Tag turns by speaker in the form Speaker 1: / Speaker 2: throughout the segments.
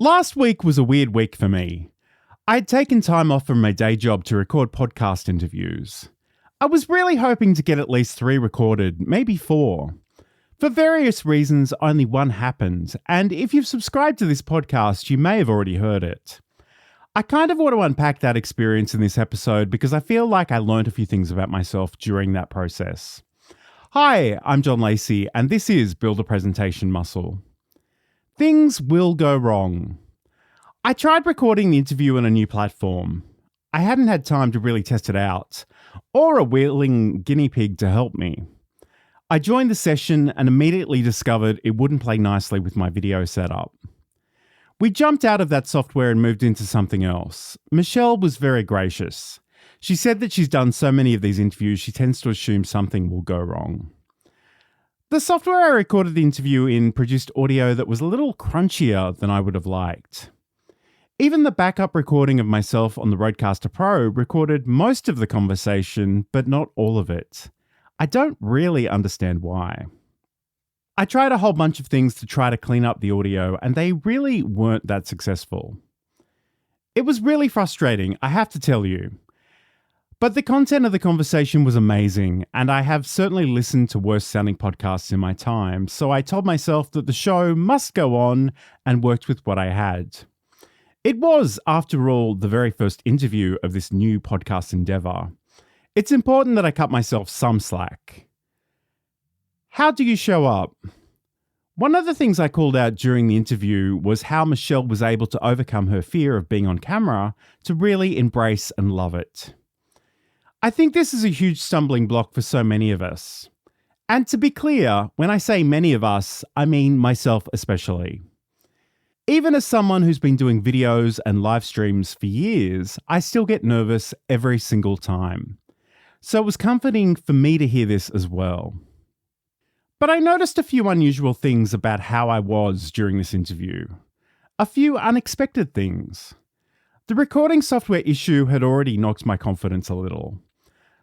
Speaker 1: Last week was a weird week for me. I had taken time off from my day job to record podcast interviews. I was really hoping to get at least 3 recorded, maybe 4. For various reasons, only one happened, and if you've subscribed to this podcast, you may have already heard it. I kind of want to unpack that experience in this episode because I feel like I learned a few things about myself during that process. Hi, I'm John Lacey, and this is Build a Presentation Muscle. Things will go wrong. I tried recording the interview on a new platform. I hadn't had time to really test it out, or a willing guinea pig to help me. I joined the session and immediately discovered it wouldn't play nicely with my video setup. We jumped out of that software and moved into something else. Michelle was very gracious. She said that she's done so many of these interviews, she tends to assume something will go wrong. The software I recorded the interview in produced audio that was a little crunchier than I would have liked. Even the backup recording of myself on the Rodecaster Pro recorded most of the conversation, but not all of it. I don't really understand why. I tried a whole bunch of things to try to clean up the audio, and they really weren't that successful. It was really frustrating, I have to tell you. But the content of the conversation was amazing, and I have certainly listened to worse sounding podcasts in my time, so I told myself that the show must go on and worked with what I had. It was, after all, the very first interview of this new podcast endeavour. It's important that I cut myself some slack. How do you show up? One of the things I called out during the interview was how Michelle was able to overcome her fear of being on camera to really embrace and love it. I think this is a huge stumbling block for so many of us. And to be clear, when I say many of us, I mean myself especially. Even as someone who's been doing videos and live streams for years, I still get nervous every single time. So it was comforting for me to hear this as well. But I noticed a few unusual things about how I was during this interview. A few unexpected things. The recording software issue had already knocked my confidence a little.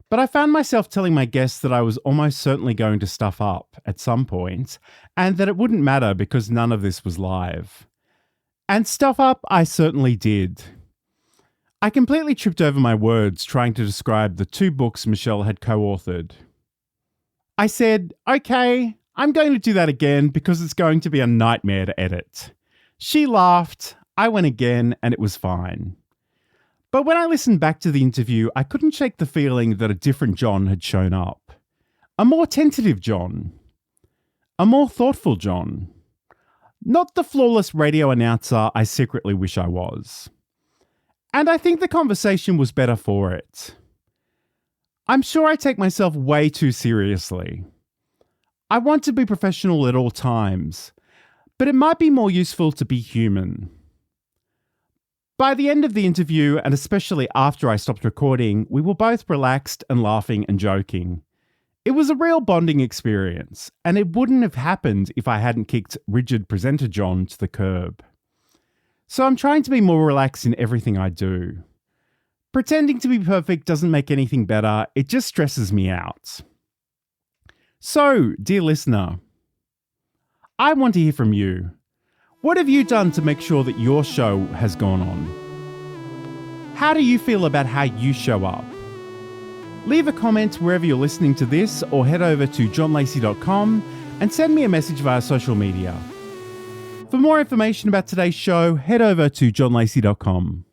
Speaker 1: But I found myself telling my guests that I was almost certainly going to stuff up at some point, and that it wouldn't matter because none of this was live. And stuff up I certainly did. I completely tripped over my words trying to describe the 2 books Michelle had co-authored. I said, okay, I'm going to do that again because it's going to be a nightmare to edit. She laughed, I went again, and it was fine. But when I listened back to the interview, I couldn't shake the feeling that a different John had shown up. A more tentative John. A more thoughtful John. Not the flawless radio announcer I secretly wish I was. And I think the conversation was better for it. I'm sure I take myself way too seriously. I want to be professional at all times, but it might be more useful to be human. By the end of the interview, and especially after I stopped recording, we were both relaxed and laughing and joking. It was a real bonding experience, and it wouldn't have happened if I hadn't kicked rigid presenter John to the curb. So I'm trying to be more relaxed in everything I do. Pretending to be perfect doesn't make anything better, it just stresses me out. So, dear listener, I want to hear from you. What have you done to make sure that your show has gone on? How do you feel about how you show up? Leave a comment wherever you're listening to this or head over to johnlacey.com and send me a message via social media. For more information about today's show, head over to johnlacey.com.